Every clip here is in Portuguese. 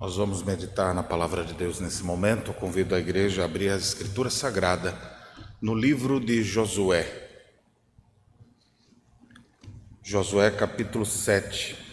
Nós vamos meditar na Palavra de Deus nesse momento. Eu convido a igreja a abrir a Escritura Sagrada no livro de Josué. Josué capítulo 7.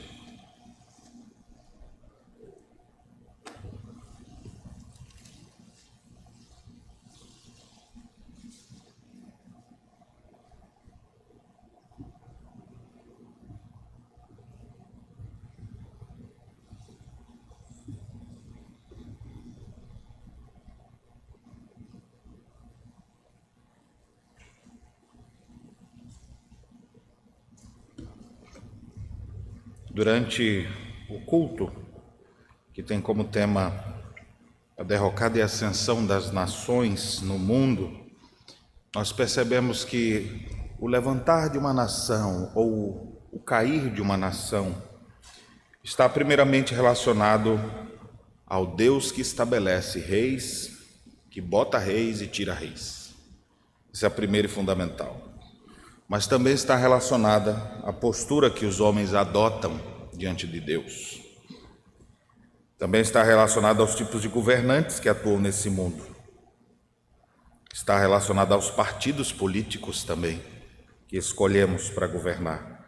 Durante o culto, que tem como tema a derrocada e ascensão das nações no mundo, nós percebemos que o levantar de uma nação ou o cair de uma nação está primeiramente relacionado ao Deus que estabelece reis, que bota reis e tira reis. Isso é a primeira e fundamental. Mas também está relacionada à postura que os homens adotam diante de Deus. Também está relacionada aos tipos de governantes que atuam nesse mundo. Está relacionada aos partidos políticos também, que escolhemos para governar.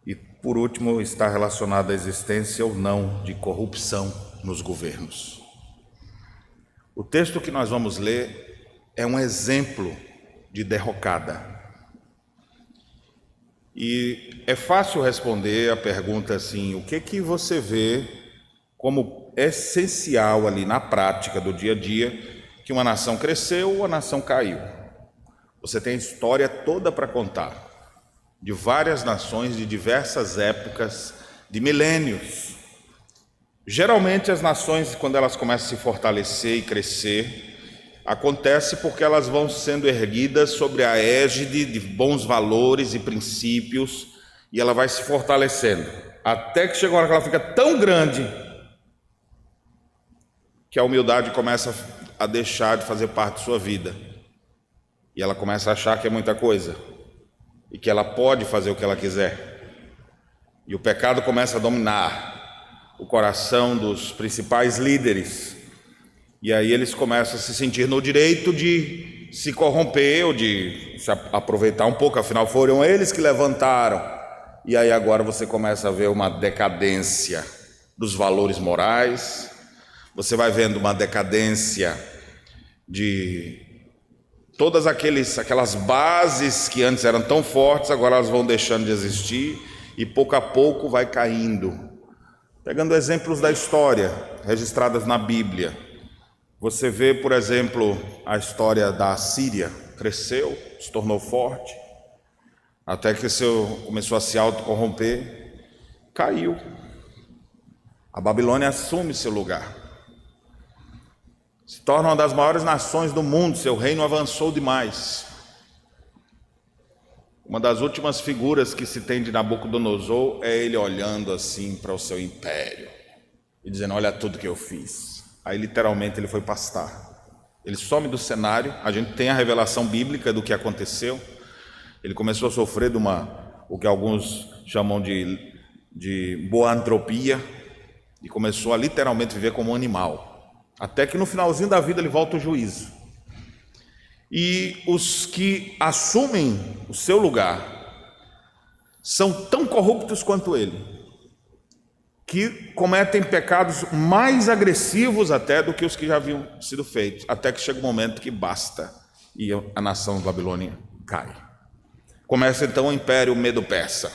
E, por último, está relacionada à existência ou não de corrupção nos governos. O texto que nós vamos ler é um exemplo de derrocada. E é fácil responder a pergunta assim: o que você vê como essencial ali na prática do dia a dia que uma nação cresceu ou a nação caiu? Você tem a história toda para contar, de várias nações, de diversas épocas, de milênios. Geralmente as nações, quando elas começam a se fortalecer e crescer, acontece porque elas vão sendo erguidas sobre a égide de bons valores e princípios, e ela vai se fortalecendo, até que chega uma hora que ela fica tão grande que a humildade começa a deixar de fazer parte de sua vida, e ela começa a achar que é muita coisa, e que ela pode fazer o que ela quiser, e o pecado começa a dominar o coração dos principais líderes. E aí eles começam a se sentir no direito de se corromper ou de se aproveitar um pouco, afinal foram eles que levantaram. E aí agora você começa a ver uma decadência dos valores morais, você vai vendo uma decadência de todas aquelas bases que antes eram tão fortes, agora elas vão deixando de existir e pouco a pouco vai caindo. Pegando exemplos da história registradas na Bíblia, você vê, por exemplo, a história da Assíria. Cresceu, se tornou forte, até que começou a se autocorromper, caiu. A Babilônia assume seu lugar, se torna uma das maiores nações do mundo, seu reino avançou demais. Uma das últimas figuras que se tem de Nabucodonosor é ele olhando assim para o seu império e dizendo: olha tudo que eu fiz. Aí literalmente ele foi pastar, ele some do cenário. A gente tem a revelação bíblica do que aconteceu. Ele começou a sofrer de o que alguns chamam de boantropia, e começou a literalmente viver como um animal, até que no finalzinho da vida ele volta ao juízo. E os que assumem o seu lugar são tão corruptos quanto ele, que cometem pecados mais agressivos até do que os que já haviam sido feitos, até que chega um momento que basta e a nação Babilônia cai. Começa então o Império Medo-Persa.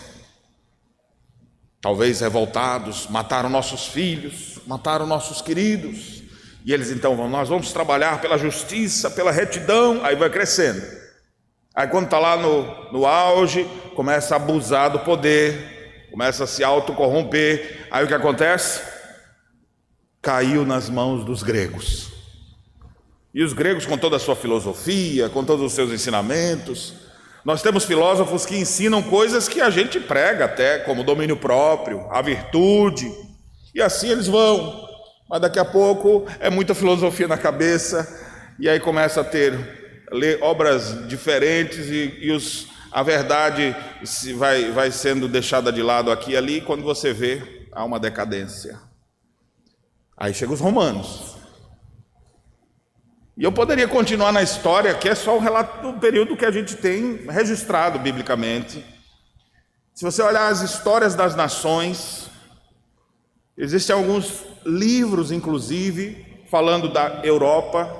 Talvez revoltados, mataram nossos filhos, mataram nossos queridos, e eles então nós vamos trabalhar pela justiça, pela retidão. Aí vai crescendo. Aí quando está lá no auge, começa a abusar do poder, começa a se autocorromper. Aí o que acontece? Caiu nas mãos dos gregos. E os gregos, com toda a sua filosofia, com todos os seus ensinamentos, nós temos filósofos que ensinam coisas que a gente prega até, como o domínio próprio, a virtude, e assim eles vão. Mas daqui a pouco é muita filosofia na cabeça, e aí começa a ler obras diferentes, a verdade vai sendo deixada de lado aqui e ali, e quando você vê, há uma decadência. Aí chegam os romanos. E eu poderia continuar na história, que é só o relato do período que a gente tem registrado biblicamente. Se você olhar as histórias das nações, existem alguns livros, inclusive, falando da Europa,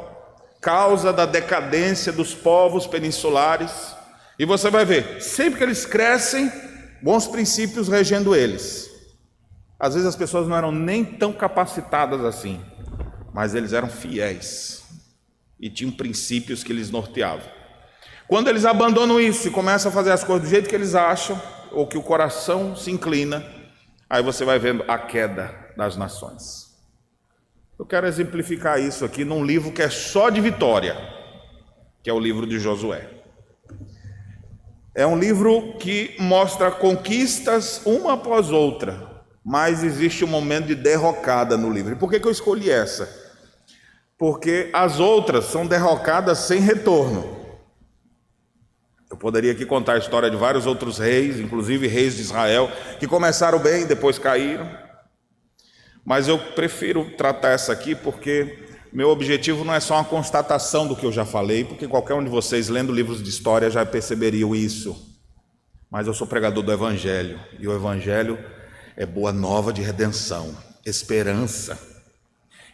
causa da decadência dos povos peninsulares. E você vai ver, sempre que eles crescem, bons princípios regendo eles. Às vezes as pessoas não eram nem tão capacitadas assim, mas eles eram fiéis e tinham princípios que eles norteavam. Quando eles abandonam isso e começam a fazer as coisas do jeito que eles acham, ou que o coração se inclina, aí você vai vendo a queda das nações. Eu quero exemplificar isso aqui num livro que é só de vitória, que é o livro de Josué. É um livro que mostra conquistas uma após outra, mas existe um momento de derrocada no livro. E por que eu escolhi essa? Porque as outras são derrocadas sem retorno. Eu poderia aqui contar a história de vários outros reis, inclusive reis de Israel, que começaram bem e depois caíram. Mas eu prefiro tratar essa aqui porque meu objetivo não é só uma constatação do que eu já falei, porque qualquer um de vocês lendo livros de história já perceberiam isso. Mas eu sou pregador do Evangelho, e o Evangelho é boa nova de redenção, esperança.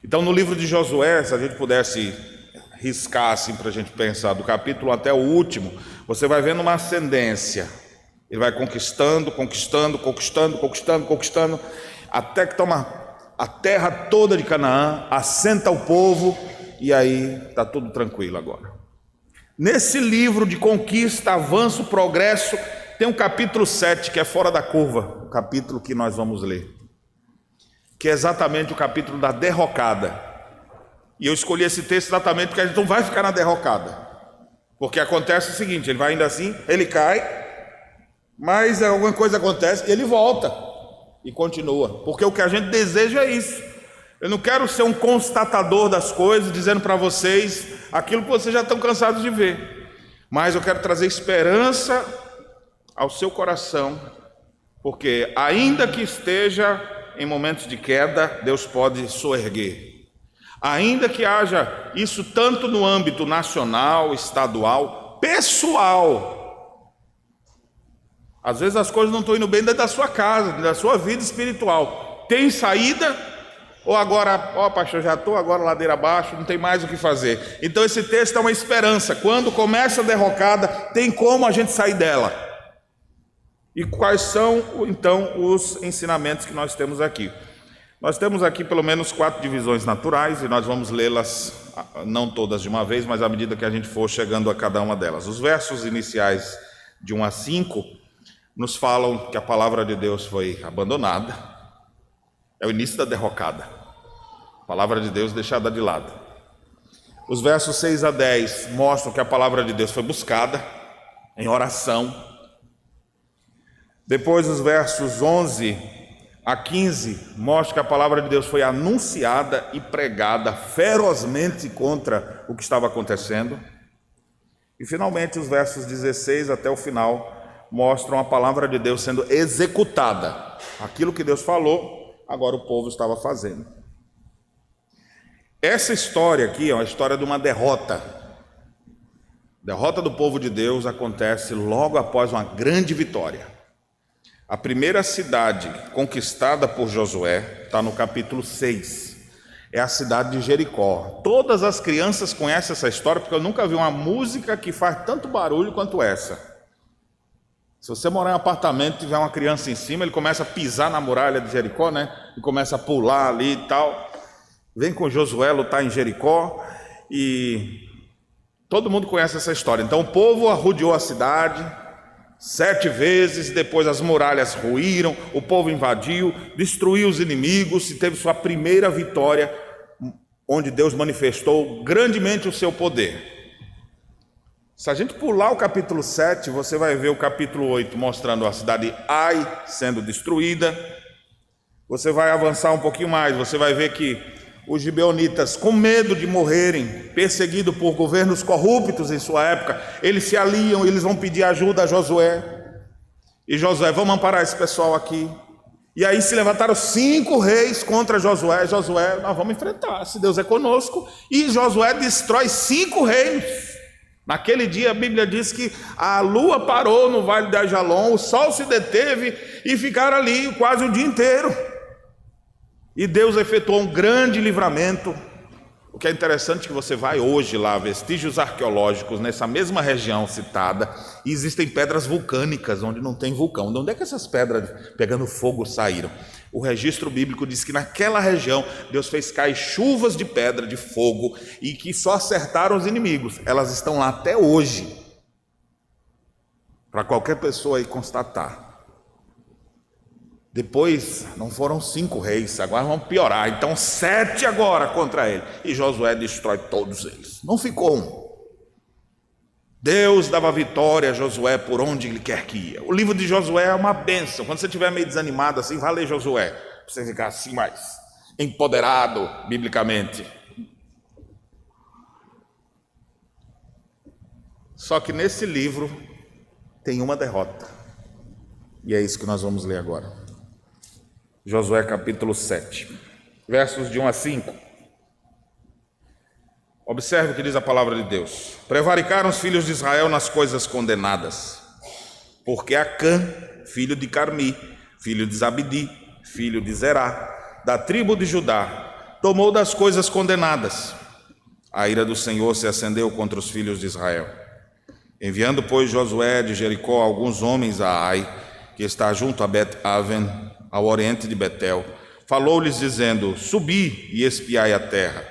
Então no livro de Josué, se a gente pudesse riscar assim para a gente pensar, do capítulo até o último, você vai vendo uma ascendência. Ele vai conquistando, até que toma a terra toda de Canaã, assenta o povo, e aí está tudo tranquilo agora. Nesse livro de conquista, avanço, progresso, tem um capítulo 7 que é fora da curva, o capítulo que nós vamos ler, que é exatamente o capítulo da derrocada. E eu escolhi esse texto exatamente porque a gente não vai ficar na derrocada, porque acontece o seguinte: ele vai indo assim, ele cai, mas alguma coisa acontece e ele volta e continua, porque o que a gente deseja é isso. Eu não quero ser um constatador das coisas, dizendo para vocês aquilo que vocês já estão cansados de ver, mas eu quero trazer esperança ao seu coração, porque ainda que esteja em momentos de queda, Deus pode soerguer. Ainda que haja isso tanto no âmbito nacional, estadual, pessoal. Às vezes as coisas não estão indo bem dentro da sua casa, da sua vida espiritual. Tem saída? Ou agora, pastor, já estou agora ladeira abaixo, não tem mais o que fazer. Então esse texto é uma esperança. Quando começa a derrocada, tem como a gente sair dela. E quais são, então, os ensinamentos que nós temos aqui? Nós temos aqui pelo menos 4 divisões naturais, e nós vamos lê-las, não todas de uma vez, mas à medida que a gente for chegando a cada uma delas. Os versos iniciais de 1 a 5 nos falam que a palavra de Deus foi abandonada. É o início da derrocada. A palavra de Deus deixada de lado. Os versos 6 a 10 mostram que a palavra de Deus foi buscada em oração. Depois os versos 11 a 15 mostram que a palavra de Deus foi anunciada e pregada ferozmente contra o que estava acontecendo. E finalmente os versos 16 até o final mostram a palavra de Deus sendo executada. Aquilo que Deus falou, agora o povo estava fazendo. Essa história aqui é uma história de uma derrota. A derrota do povo de Deus acontece logo após uma grande vitória. A primeira cidade conquistada por Josué está no capítulo 6. É a cidade de Jericó. Todas as crianças conhecem essa história, porque eu nunca vi uma música que faz tanto barulho quanto essa. Se você morar em um apartamento e tiver uma criança em cima, ele começa a pisar na muralha de Jericó, né? E começa a pular ali e tal. Vem com Josué lutar em Jericó e todo mundo conhece essa história. Então o povo arrodeou a cidade 7 vezes, depois as muralhas ruíram, o povo invadiu, destruiu os inimigos e teve sua primeira vitória, onde Deus manifestou grandemente o seu poder. Se a gente pular o capítulo 7, você vai ver o capítulo 8 mostrando a cidade Ai sendo destruída. Você vai avançar um pouquinho mais, você vai ver que os gibeonitas, com medo de morrerem, perseguidos por governos corruptos em sua época, eles se aliam, eles vão pedir ajuda a Josué. E Josué, vamos amparar esse pessoal aqui. E aí se levantaram 5 reis contra Josué. Josué, nós vamos enfrentar, se Deus é conosco. E Josué destrói 5 reinos. Naquele dia a Bíblia diz que a lua parou no vale de Ajalon, o sol se deteve e ficaram ali quase o dia inteiro. E Deus efetuou um grande livramento. O que é interessante é que você vai hoje lá, vestígios arqueológicos, nessa mesma região citada, e existem pedras vulcânicas onde não tem vulcão. De onde é que essas pedras pegando fogo saíram? O registro bíblico diz que naquela região Deus fez cair chuvas de pedra, de fogo, e que só acertaram os inimigos. Elas estão lá até hoje, para qualquer pessoa aí constatar. Depois não foram 5 reis, agora vão piorar, então 7 agora contra ele, e Josué destrói todos eles, não ficou um. Deus dava vitória a Josué por onde ele quer que ia. O livro de Josué é uma bênção. Quando você estiver meio desanimado assim, vá ler Josué, para você ficar assim mais empoderado biblicamente. Só que nesse livro tem uma derrota, e é isso que nós vamos ler agora. Josué capítulo 7, versos de 1 a 5. Observe o que diz a palavra de Deus. Prevaricaram os filhos de Israel nas coisas condenadas, porque Acã, filho de Carmi, filho de Zabdi, filho de Zerá, da tribo de Judá, tomou das coisas condenadas. A ira do Senhor se acendeu contra os filhos de Israel. Enviando, pois, Josué de Jericó alguns homens a Ai, que está junto a Bet-Aven, ao oriente de Betel, falou-lhes dizendo: subi e espiai a terra.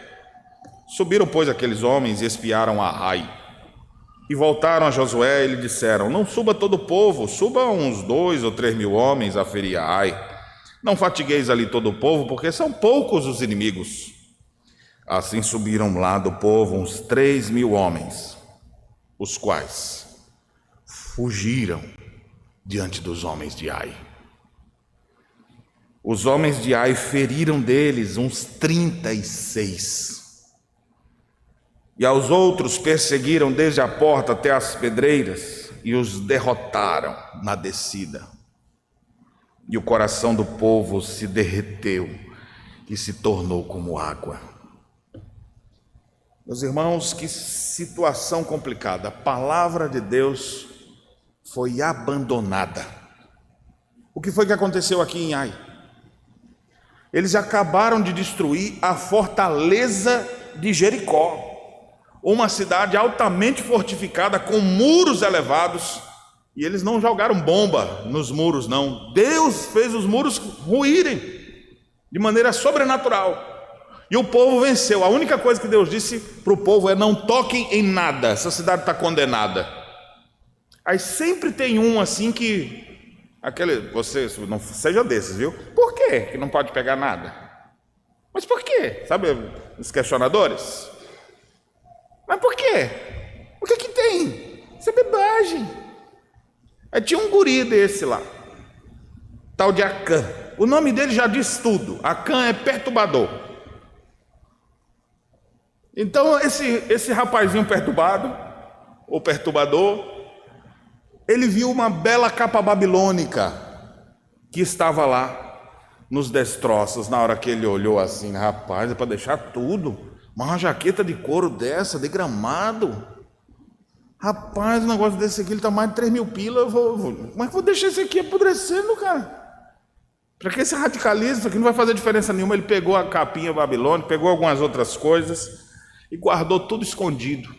Subiram, pois, aqueles homens e espiaram a Ai. E voltaram a Josué e lhe disseram: não suba todo o povo, suba uns 2 ou 3 mil homens a ferir a Ai. Não fatigueis ali todo o povo, porque são poucos os inimigos. Assim subiram lá do povo uns 3 mil homens, os quais fugiram diante dos homens de Ai. Os homens de Ai feriram deles uns 36. E aos outros perseguiram desde a porta até as pedreiras e os derrotaram na descida. E o coração do povo se derreteu e se tornou como água. Meus irmãos, que situação complicada. A palavra de Deus foi abandonada. O que foi que aconteceu aqui em Ai? Eles acabaram de destruir a fortaleza de Jericó, uma cidade altamente fortificada com muros elevados, e eles não jogaram bomba nos muros, não. Deus fez os muros ruírem de maneira sobrenatural, e o povo venceu. A única coisa que Deus disse para o povo é: não toquem em nada, essa cidade está condenada. Aí sempre tem um assim que você não seja desses, viu? Por quê que não pode pegar nada? Mas por quê? Sabe os questionadores? Mas por quê? O que que tem? Isso é bobagem. Aí tinha um guri desse lá, tal de Acã. O nome dele já diz tudo. Acã é perturbador. Então esse rapazinho perturbado, ou perturbador, ele viu uma bela capa babilônica que estava lá nos destroços. Na hora que ele olhou assim: rapaz, é para deixar tudo, uma jaqueta de couro dessa, de gramado. Rapaz, um negócio desse aqui, ele está mais de 3 mil pila. Como é que eu vou deixar esse aqui apodrecendo, cara? Para que esse radicalismo? Isso aqui não vai fazer diferença nenhuma. Ele pegou a capinha babilônica, pegou algumas outras coisas e guardou tudo escondido.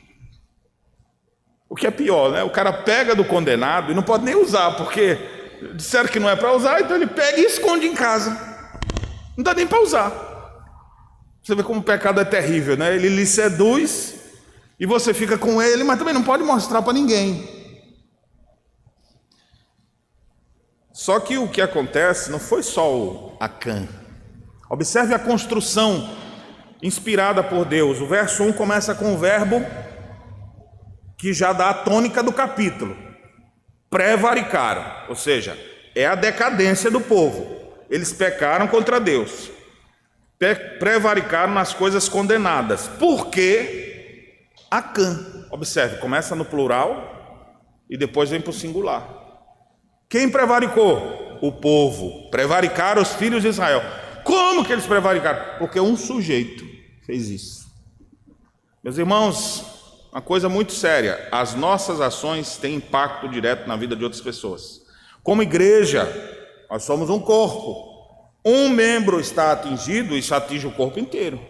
O que é pior, né? O cara pega do condenado e não pode nem usar, porque disseram que não é para usar, então ele pega e esconde em casa. Não dá nem para usar. Você vê como o pecado é terrível, né? Ele lhe seduz e você fica com ele, mas também não pode mostrar para ninguém. Só que o que acontece não foi só o Acã. Observe a construção inspirada por Deus. O verso 1 começa com o verbo que já dá a tônica do capítulo: prevaricaram, ou seja, é a decadência do povo. Eles pecaram contra Deus, prevaricaram nas coisas condenadas, porque Acã, observe, começa no plural e depois vem para o singular. Quem prevaricou? o povo, prevaricaram os filhos de Israel. Como que eles prevaricaram? Porque um sujeito fez isso. Meus irmãos, uma coisa muito séria, as nossas ações têm impacto direto na vida de outras pessoas. Como igreja, nós somos um corpo. Um membro está atingido, isso atinge o corpo inteiro.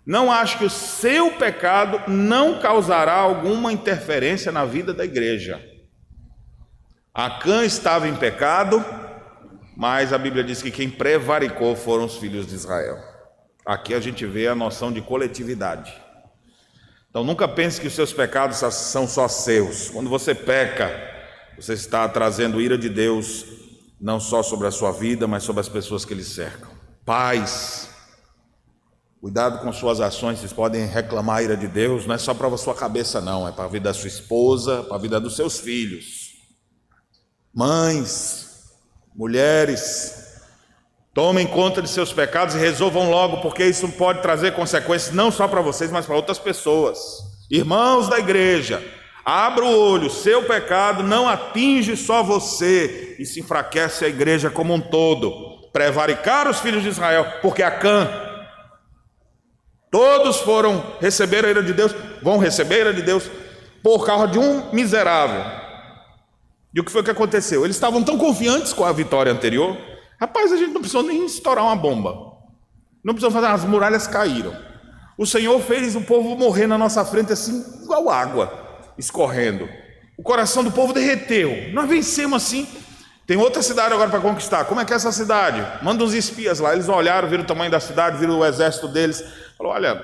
Não acho que o seu pecado não causará alguma interferência na vida da igreja. Acã estava em pecado, mas a Bíblia diz que quem prevaricou foram os filhos de Israel. Aqui a gente vê a noção de coletividade. Então nunca pense que os seus pecados são só seus. Quando você peca, você está trazendo ira de Deus, não só sobre a sua vida, mas sobre as pessoas que lhe cercam. Pais, cuidado com suas ações. Vocês podem reclamar a ira de Deus, não é só para a sua cabeça não, é para a vida da sua esposa, para a vida dos seus filhos. Mães, mulheres, tomem conta de seus pecados e resolvam logo, porque isso pode trazer consequências não só para vocês, mas para outras pessoas. Irmãos da igreja, abra o olho, seu pecado não atinge só você, e se enfraquece a igreja como um todo. Prevaricaram os filhos de Israel, porque Acã, todos foram receber a ira de Deus, vão receber a ira de Deus, por causa de um miserável. E o que foi que aconteceu? Eles estavam tão confiantes com a vitória anterior. Rapaz, a gente não precisou nem estourar uma bomba, não precisou fazer, as muralhas caíram. O Senhor fez o povo morrer na nossa frente assim, igual água escorrendo. O coração do povo derreteu. Nós vencemos assim. Tem outra cidade agora para conquistar. Como é que é essa cidade? Manda uns espias lá. Eles olharam, viram o tamanho da cidade, viram o exército deles. Falou, olha,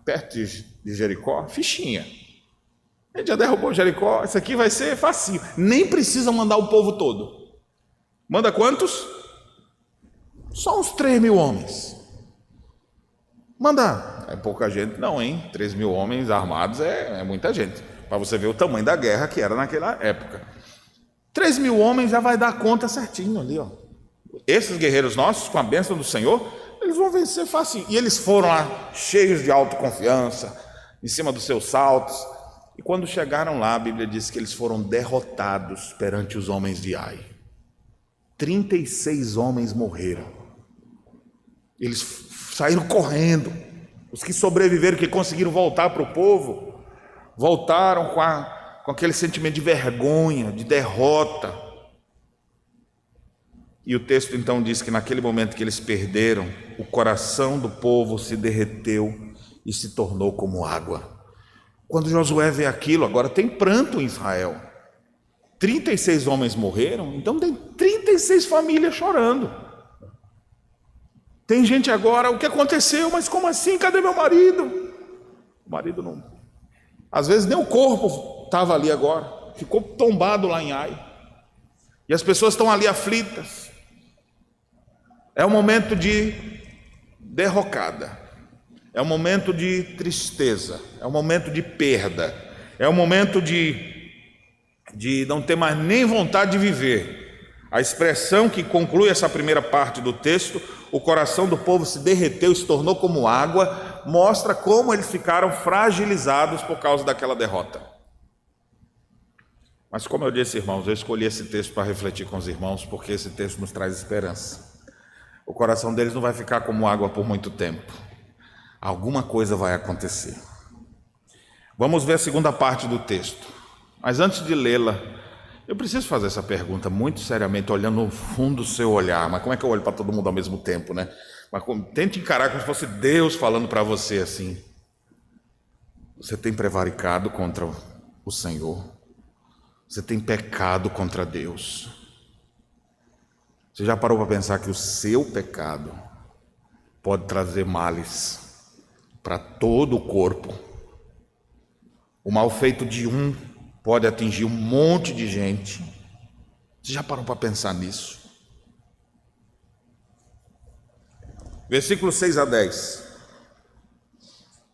perto de Jericó, fichinha. A gente já derrubou Jericó, isso aqui vai ser facinho. Nem precisa mandar o povo todo. Manda quantos? Só uns 3.000 homens. Manda. É pouca gente não, hein? 3.000 homens armados é muita gente. Para você ver o tamanho da guerra que era naquela época. 3.000 homens já vai dar conta certinho ali, ó. Esses guerreiros nossos, com a bênção do Senhor, eles vão vencer facinho. E eles foram lá, cheios de autoconfiança, em cima dos seus saltos. E quando chegaram lá, a Bíblia diz que eles foram derrotados perante os homens de Ai. 36 homens morreram. Eles saíram correndo. Os que sobreviveram, que conseguiram voltar para o povo, voltaram com aquele sentimento de vergonha, de derrota. E o texto então diz que naquele momento que eles perderam, o coração do povo se derreteu e se tornou como água. Quando Josué vê aquilo, agora tem pranto em Israel. 36 homens morreram, então tem 36 famílias chorando. Tem gente agora, o que aconteceu? Mas como assim? Cadê meu marido? O marido não. Às vezes nem o corpo estava ali agora, ficou tombado lá em Ai. E as pessoas estão ali aflitas. É um momento de derrocada. É um momento de tristeza, é um momento de perda, é um momento de não ter mais nem vontade de viver. A expressão que conclui essa primeira parte do texto, o coração do povo se derreteu e se tornou como água, mostra como eles ficaram fragilizados por causa daquela derrota. Mas como eu disse, irmãos, eu escolhi esse texto para refletir com os irmãos, porque esse texto nos traz esperança. O coração deles não vai ficar como água por muito tempo. Alguma coisa vai acontecer. Vamos ver a segunda parte do texto. Mas antes de lê-la, eu preciso fazer essa pergunta muito seriamente, olhando no fundo do seu olhar. Mas como é que eu olho para todo mundo ao mesmo tempo, né? Mas tente encarar como se fosse Deus falando para você assim. Você tem prevaricado contra o Senhor. Você tem pecado contra Deus. Você já parou para pensar que o seu pecado pode trazer males para todo o corpo? O mal feito de um pode atingir um monte de gente. Você já parou para pensar nisso? Versículos 6 a 10.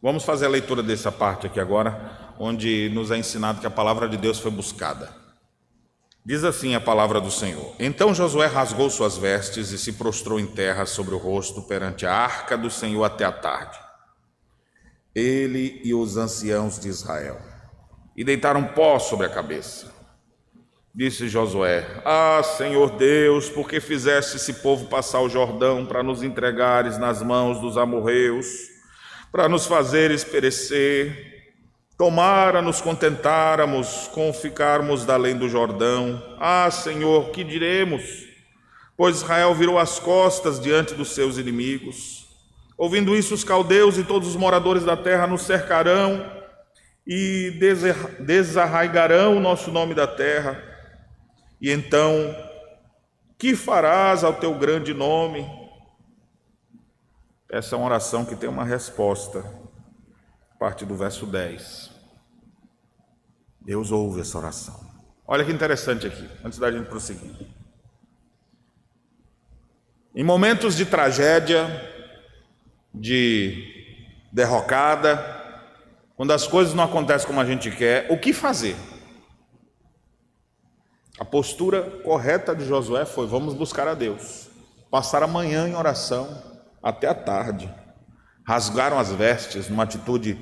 Vamos fazer a leitura dessa parte aqui agora, onde nos é ensinado que a palavra de Deus foi buscada. Diz assim a palavra do Senhor: Então Josué rasgou suas vestes e se prostrou em terra sobre o rosto perante a arca do Senhor até a tarde. Ele e os anciãos de Israel, e deitaram pó sobre a cabeça. Disse Josué: Ah, Senhor Deus, por que fizeste esse povo passar o Jordão para nos entregares nas mãos dos amorreus, para nos fazeres perecer? Tomara nos contentáramos com ficarmos da além do Jordão. Ah, Senhor, que diremos? Pois Israel virou as costas diante dos seus inimigos. Ouvindo isso, os caldeus e todos os moradores da terra nos cercarão e desarraigarão o nosso nome da terra. E então, que farás ao teu grande nome? Essa é uma oração que tem uma resposta, a partir do verso 10. Deus ouve essa oração. Olha que interessante aqui, antes da gente prosseguir. Em momentos de tragédia, de derrocada, quando as coisas não acontecem como a gente quer, o que fazer? A postura correta de Josué foi: vamos buscar a Deus. Passaram a manhã em oração até a tarde. Rasgaram as vestes numa atitude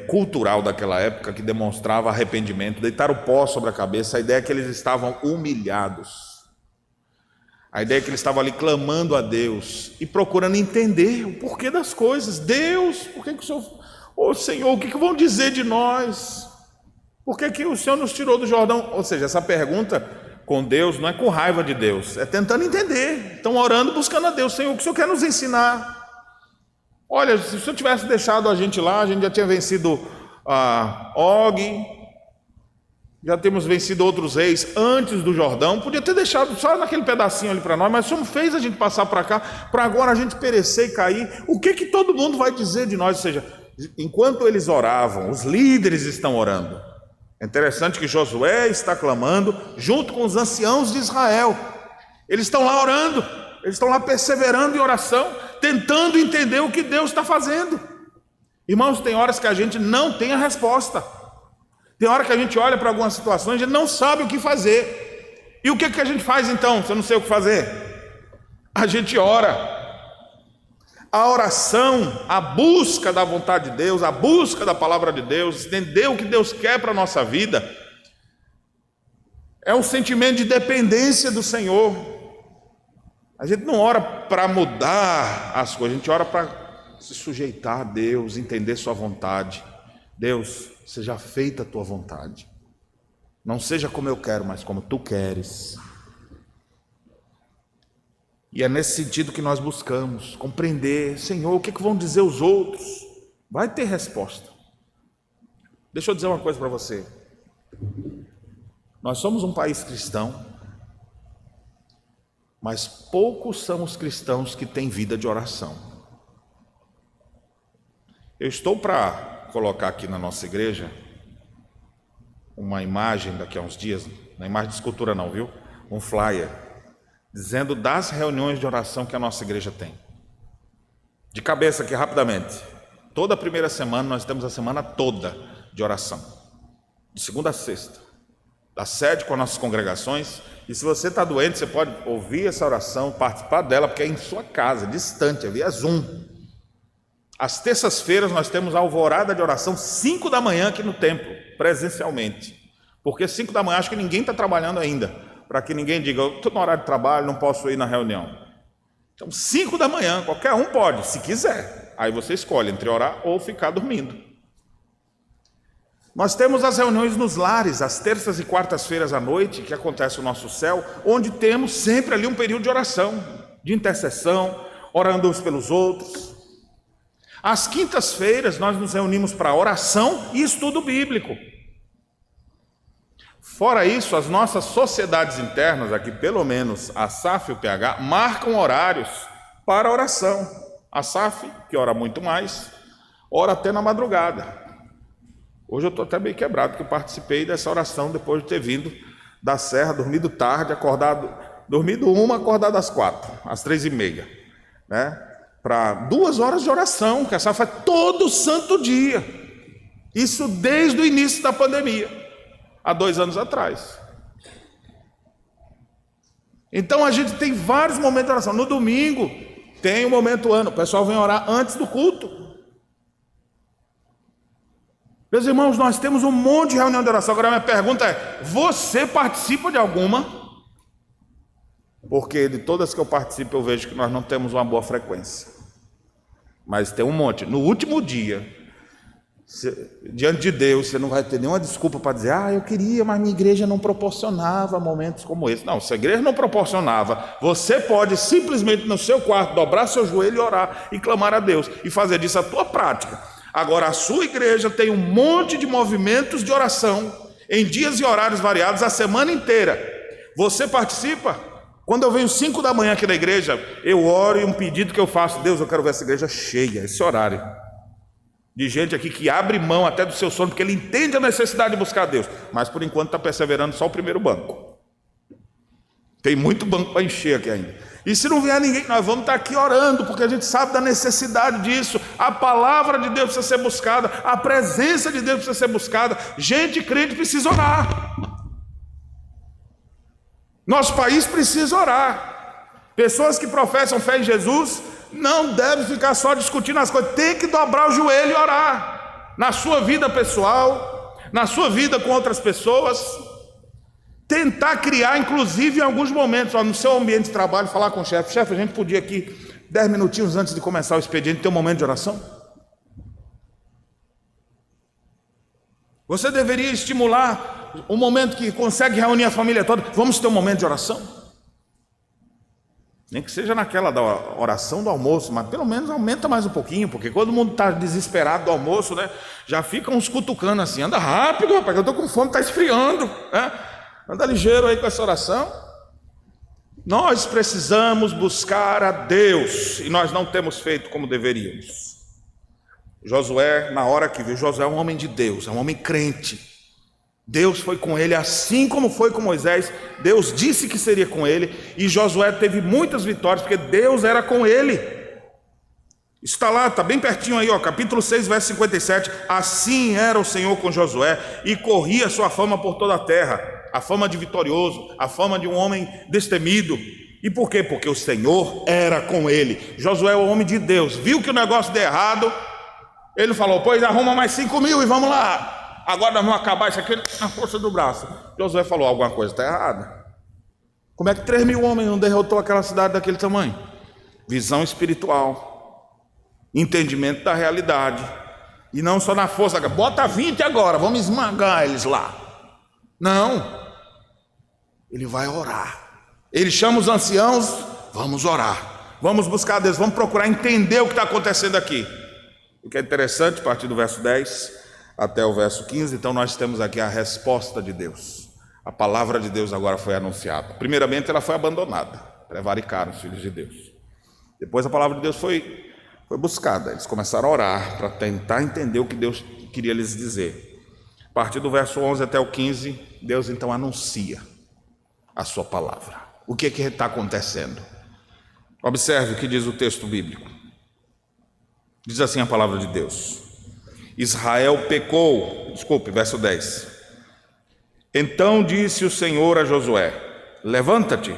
cultural daquela época que demonstrava arrependimento. Deitaram o pó sobre a cabeça. A ideia é que eles estavam humilhados. A ideia é que eles estavam ali clamando a Deus e procurando entender o porquê das coisas. Deus, por que o Senhor... Ô Senhor, o que vão dizer de nós? Por que o Senhor nos tirou do Jordão? Ou seja, essa pergunta com Deus não é com raiva de Deus, é tentando entender. Estão orando, buscando a Deus. Senhor, o que o Senhor quer nos ensinar? Olha, se o Senhor tivesse deixado a gente lá, a gente já tinha vencido Og, já temos vencido outros reis antes do Jordão. Podia ter deixado só naquele pedacinho ali para nós, mas o Senhor fez a gente passar para cá, para agora a gente perecer e cair. O que todo mundo vai dizer de nós? Ou seja, enquanto eles oravam, os líderes estão orando. É interessante que Josué está clamando junto com os anciãos de Israel. Eles estão lá orando, eles estão lá perseverando em oração, tentando entender o que Deus está fazendo. Irmãos, tem horas que a gente não tem a resposta. Tem hora que a gente olha para algumas situações e a gente não sabe o que fazer. E o que a gente faz então, se eu não sei o que fazer? A gente ora. A oração, a busca da vontade de Deus, a busca da palavra de Deus, entender o que Deus quer para a nossa vida, é um sentimento de dependência do Senhor. A gente não ora para mudar as coisas, a gente ora para se sujeitar a Deus, entender sua vontade. Deus, seja feita a tua vontade. Não seja como eu quero, mas como tu queres. E é nesse sentido que nós buscamos compreender, Senhor, o que vão dizer os outros? Vai ter resposta. Deixa eu dizer uma coisa para você. Nós somos um país cristão, mas poucos são os cristãos que têm vida de oração. Eu estou para colocar aqui na nossa igreja uma imagem daqui a uns dias, não é imagem de escultura não, viu? Um flyer, dizendo das reuniões de oração que a nossa igreja tem. De cabeça aqui, rapidamente. Toda a primeira semana, nós temos a semana toda de oração. De segunda a sexta. Da sede com as nossas congregações. E se você está doente, você pode ouvir essa oração, participar dela, porque é em sua casa, distante, é via Zoom. Às terças-feiras nós temos a alvorada de oração, 5 da manhã aqui no templo, presencialmente. Porque 5 da manhã acho que ninguém está trabalhando ainda, para que ninguém diga, eu estou no horário de trabalho, não posso ir na reunião. Então 5 da manhã, qualquer um pode, se quiser. Aí você escolhe entre orar ou ficar dormindo. Nós temos as reuniões nos lares, às terças e quartas-feiras à noite, que acontece o nosso céu, onde temos sempre ali um período de oração, de intercessão, orando uns pelos outros. Às quintas-feiras nós nos reunimos para oração e estudo bíblico. Fora isso, as nossas sociedades internas, aqui pelo menos a SAF e o PH, marcam horários para oração. A SAF, que ora muito mais, ora até na madrugada. Hoje eu estou até bem quebrado, porque eu participei dessa oração depois de ter vindo da serra, dormido tarde, dormido 1, acordado às 4, às 3h30, né? Para 2 horas de oração, que a SAF faz todo santo dia. Isso desde o início da pandemia, há 2 anos atrás. Então a gente tem vários momentos de oração. No domingo tem o momento ano, o pessoal vem orar antes do culto. Meus irmãos, nós temos um monte de reunião de oração. Agora a minha pergunta é: você participa de alguma? Porque de todas que eu participo eu vejo que nós não temos uma boa frequência. Mas tem um monte. No último dia, diante de Deus, você não vai ter nenhuma desculpa para dizer: eu queria, mas minha igreja não proporcionava momentos como esse. Não, se a igreja não proporcionava, você pode simplesmente no seu quarto dobrar seu joelho e orar e clamar a Deus e fazer disso a tua prática. Agora, a sua igreja tem um monte de movimentos de oração em dias e horários variados a semana inteira. Você participa? Quando eu venho 5 da manhã aqui na igreja, eu oro e um pedido que eu faço: Deus, eu quero ver essa igreja cheia, esse horário. De gente aqui que abre mão até do seu sono, porque ele entende a necessidade de buscar a Deus, mas por enquanto está perseverando só o primeiro banco. Tem muito banco para encher aqui ainda. E se não vier ninguém, nós vamos estar aqui orando, porque a gente sabe da necessidade disso. A palavra de Deus precisa ser buscada, a presença de Deus precisa ser buscada. Gente crente precisa orar. Nosso país precisa orar. Pessoas que professam fé em Jesus não devem ficar só discutindo as coisas, tem que dobrar o joelho e orar, na sua vida pessoal, na sua vida com outras pessoas, tentar criar, inclusive em alguns momentos, no seu ambiente de trabalho, falar com o chefe: chefe, a gente podia aqui, 10 minutinhos antes de começar o expediente, ter um momento de oração? Você deveria estimular um momento que consegue reunir a família toda: vamos ter um momento de oração? Nem que seja naquela da oração do almoço, mas pelo menos aumenta mais um pouquinho, porque todo mundo está desesperado do almoço, né? Já fica uns cutucando assim: anda rápido, rapaz, eu estou com fome, está esfriando, né? Anda ligeiro aí com essa oração. Nós precisamos buscar a Deus, e nós não temos feito como deveríamos. Josué, na hora que viu, Josué é um homem de Deus, é um homem crente. Deus foi com ele, assim como foi com Moisés. Deus disse que seria com ele, e Josué teve muitas vitórias, porque Deus era com ele. Isso está lá, está bem pertinho aí, capítulo 6, verso 57. Assim era o Senhor com Josué, e corria a sua fama por toda a terra, a fama de vitorioso, a fama de um homem destemido. E por quê? Porque o Senhor era com ele. Josué é o homem de Deus, viu que o negócio deu errado, ele falou: pois arruma mais 5.000 e vamos lá. Agora nós vamos acabar isso aqui na força do braço. Josué falou: alguma coisa está errada. Como é que 3.000 homens não derrotou aquela cidade daquele tamanho? Visão espiritual, entendimento da realidade, e não só na força. Bota 20 agora, vamos esmagar eles lá. Não, ele vai orar. Ele chama os anciãos: vamos orar, vamos buscar a Deus, vamos procurar entender o que está acontecendo aqui. O que é interessante, a partir do verso 10 até o verso 15, então nós temos aqui a resposta de Deus. A palavra de Deus agora foi anunciada. Primeiramente ela foi abandonada, prevaricaram os filhos de Deus. Depois a palavra de Deus foi buscada. Eles começaram a orar para tentar entender o que Deus queria lhes dizer. A partir do verso 11 até o 15, Deus então anuncia a sua palavra. O que está acontecendo? Observe o que diz o texto bíblico. Diz assim a palavra de Deus: Israel pecou, verso 10. Então disse o Senhor a Josué: levanta-te,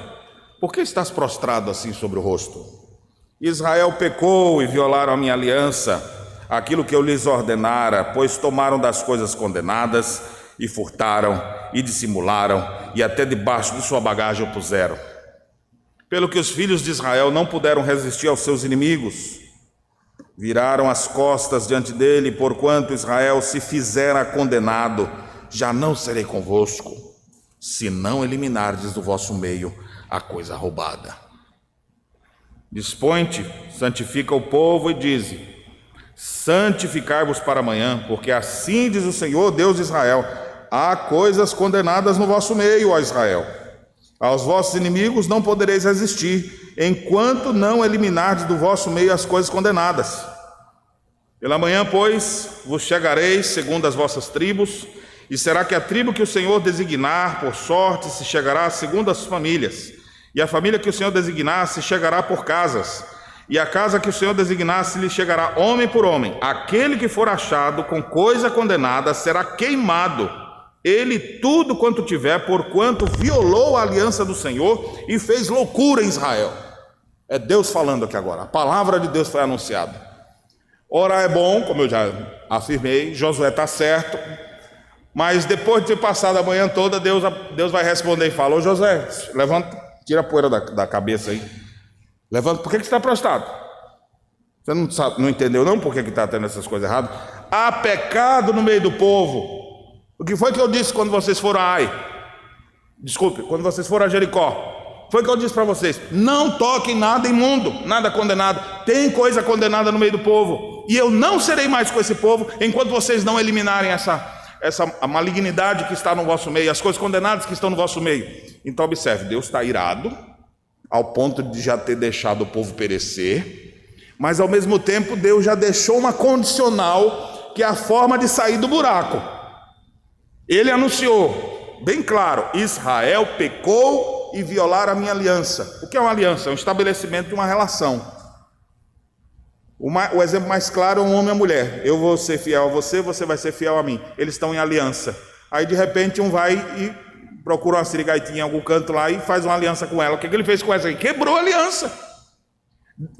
por que estás prostrado assim sobre o rosto? Israel pecou e violaram a minha aliança, aquilo que eu lhes ordenara, pois tomaram das coisas condenadas e furtaram e dissimularam, e até debaixo de sua bagagem o puseram. Pelo que os filhos de Israel não puderam resistir aos seus inimigos, viraram as costas diante dele, porquanto Israel se fizera condenado, já não serei convosco, se não eliminardes do vosso meio a coisa roubada. Dispõe-te, santifica o povo e dize: santificai-vos para amanhã, porque assim diz o Senhor, Deus de Israel: há coisas condenadas no vosso meio, ó Israel. Aos vossos inimigos não podereis resistir, enquanto não eliminardes do vosso meio as coisas condenadas. Pela manhã, pois, vos chegareis segundo as vossas tribos, e será que a tribo que o Senhor designar por sorte se chegará segundo as famílias, e a família que o Senhor designar se chegará por casas, e a casa que o Senhor designar se lhe chegará homem por homem. Aquele que for achado com coisa condenada será queimado, ele tudo quanto tiver, porquanto violou a aliança do Senhor e fez loucura em Israel. É Deus falando aqui agora, a palavra de Deus foi anunciada. Orar é bom, como eu já afirmei, Josué está certo, mas depois de ter passado a manhã toda, Deus vai responder e fala: ô Josué, levanta, tira a poeira da cabeça aí, levanta, por que você está prostrado? Você não entendeu não por que está tendo essas coisas erradas? Há pecado no meio do povo. O que foi que eu disse quando vocês foram a Ai? Desculpe, quando vocês foram a Jericó? Foi o que eu disse para vocês: não toquem nada imundo, nada condenado. Tem coisa condenada no meio do povo, e eu não serei mais com esse povo enquanto vocês não eliminarem a malignidade que está no vosso meio, as coisas condenadas que estão no vosso meio. Então observe, Deus está irado ao ponto de já ter deixado o povo perecer, mas ao mesmo tempo Deus já deixou uma condicional, que é a forma de sair do buraco. Ele anunciou bem claro: Israel pecou e violar a minha aliança. O que é uma aliança? É um estabelecimento de uma relação. O exemplo mais claro é um homem e a mulher. Eu vou ser fiel a você, você vai ser fiel a mim. Eles estão em aliança. Aí de repente um vai e procura uma sirigaitinha em algum canto lá e faz uma aliança com ela. O que ele fez com essa aí? Quebrou a aliança.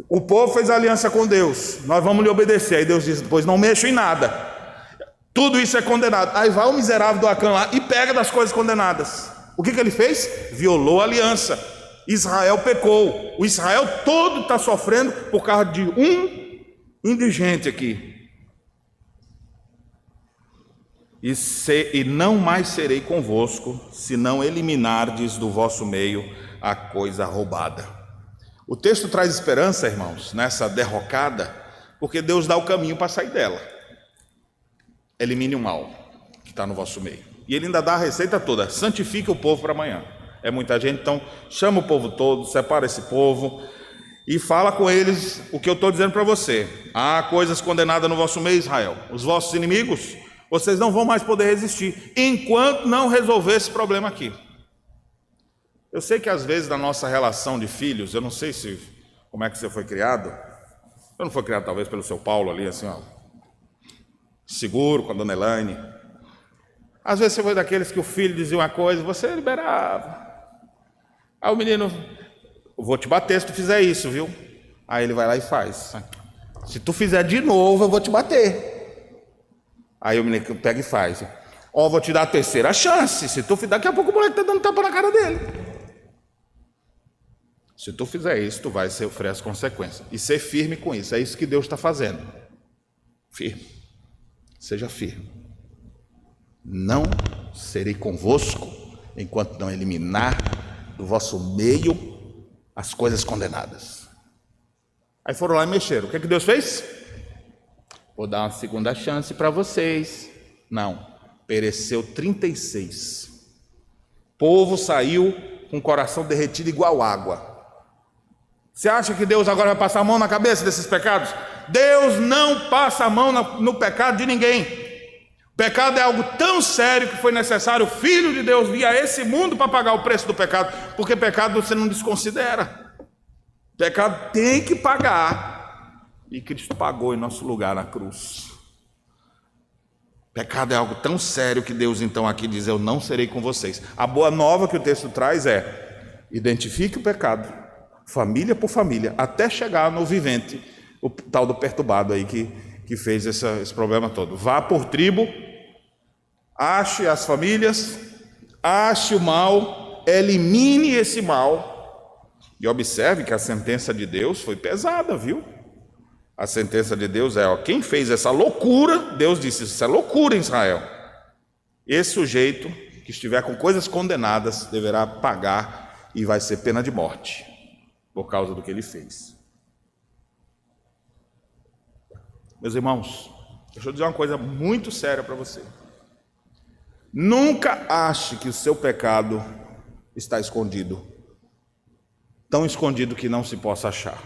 O povo fez a aliança com Deus: nós vamos lhe obedecer. Aí Deus diz: pois não mexo em nada. Tudo isso é condenado. Aí vai o miserável do Acã lá e pega das coisas condenadas. O que ele fez? Violou a aliança. Israel pecou. O Israel todo está sofrendo por causa de um indigente aqui. E não mais serei convosco, se não eliminardes do vosso meio a coisa roubada. O texto traz esperança, irmãos, nessa derrocada, porque Deus dá o caminho para sair dela. Elimine o mal que está no vosso meio. E ele ainda dá a receita toda: santifique o povo para amanhã. É muita gente, então chama o povo todo, separa esse povo e fala com eles o que eu estou dizendo para você. Há coisas condenadas no vosso meio, Israel. Os vossos inimigos, vocês não vão mais poder resistir enquanto não resolver esse problema aqui. Eu sei que às vezes na nossa relação de filhos, eu não sei como é que você foi criado. Eu não fui criado talvez pelo seu Paulo ali, assim, ó, seguro, com a dona Elaine. Às vezes você foi daqueles que o filho dizia uma coisa, você liberava. Aí o menino: eu vou te bater se tu fizer isso, viu? Aí ele vai lá e faz: se tu fizer de novo, eu vou te bater. Aí o menino pega e faz: ó, vou te dar a terceira chance. Se tu fizer, daqui a pouco o moleque está dando tapa na cara dele. Se tu fizer isso, tu vai sofrer as consequências. E ser firme com isso. É isso que Deus está fazendo. Firme. Seja firme. Não serei convosco enquanto não eliminar do vosso meio as coisas condenadas. Aí foram lá e mexeram. O que Deus fez? Vou dar uma segunda chance para vocês. Não. Pereceu 36. O povo saiu com o coração derretido igual água. Você acha que Deus agora vai passar a mão na cabeça desses pecados? Deus não passa a mão no pecado de ninguém. O pecado é algo tão sério que foi necessário o Filho de Deus vir a esse mundo para pagar o preço do pecado, porque pecado você não desconsidera. Pecado tem que pagar, e Cristo pagou em nosso lugar na cruz. Pecado é algo tão sério que Deus então aqui diz: eu não serei com vocês. A boa nova que o texto traz é: identifique o pecado, família por família, até chegar no vivente, o tal do perturbado aí que fez esse problema todo. Vá por tribo, ache as famílias, ache o mal, elimine esse mal. E observe que a sentença de Deus foi pesada, viu? A sentença de Deus é: quem fez essa loucura, Deus disse: isso é loucura em Israel. Esse sujeito que estiver com coisas condenadas deverá pagar, e vai ser pena de morte por causa do que ele fez. Meus irmãos, deixa eu dizer uma coisa muito séria para você. Nunca ache que o seu pecado está escondido, tão escondido que não se possa achar.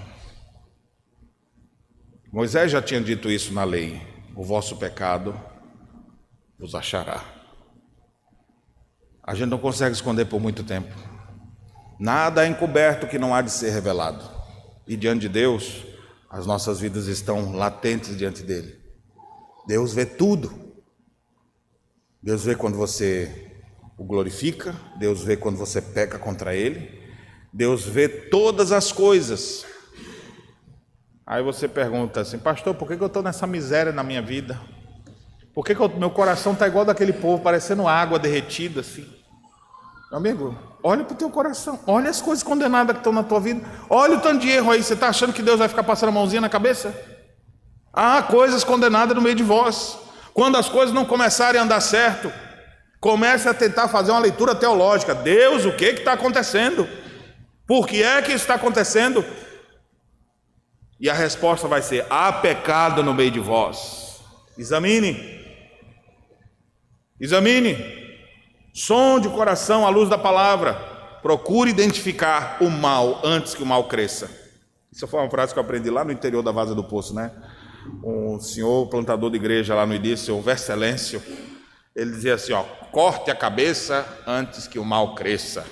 Moisés já tinha dito isso na lei: o vosso pecado vos achará. A gente não consegue esconder por muito tempo. Nada é encoberto que não há de ser revelado. E diante de Deus, as nossas vidas estão latentes diante dele. Deus vê tudo. Deus vê quando você o glorifica, Deus vê quando você peca contra ele, Deus vê todas as coisas. Aí você pergunta assim, pastor, por que eu estou nessa miséria na minha vida? Por que meu coração está igual daquele povo, parecendo água derretida assim? Meu amigo, olha para o teu coração, olha as coisas condenadas que estão na tua vida, olha o tanto de erro aí, você está achando que Deus vai ficar passando a mãozinha na cabeça? Há coisas condenadas no meio de vós. Quando as coisas não começarem a andar certo, comece a tentar fazer uma leitura teológica. Deus, o que está acontecendo? Por que é que isso está acontecendo? E a resposta vai ser: há pecado no meio de vós. Examine. Sonde o coração à luz da palavra. Procure identificar o mal antes que o mal cresça. Isso foi uma frase que eu aprendi lá no interior da Vaza do Poço, né? Um senhor plantador de igreja lá no início, o Vercelêncio, ele dizia assim, corte a cabeça antes que o mal cresça.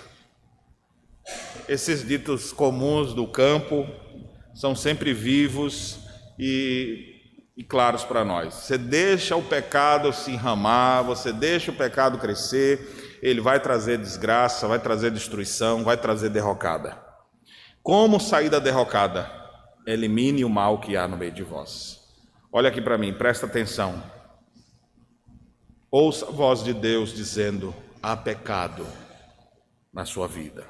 Esses ditos comuns do campo são sempre vivos e claros para nós. Você deixa o pecado se enramar, você deixa o pecado crescer, ele vai trazer desgraça, vai trazer destruição, vai trazer derrocada. Como sair da derrocada? Elimine o mal que há no meio de vós. Olha aqui para mim, presta atenção. Ouça a voz de Deus dizendo: há pecado na sua vida.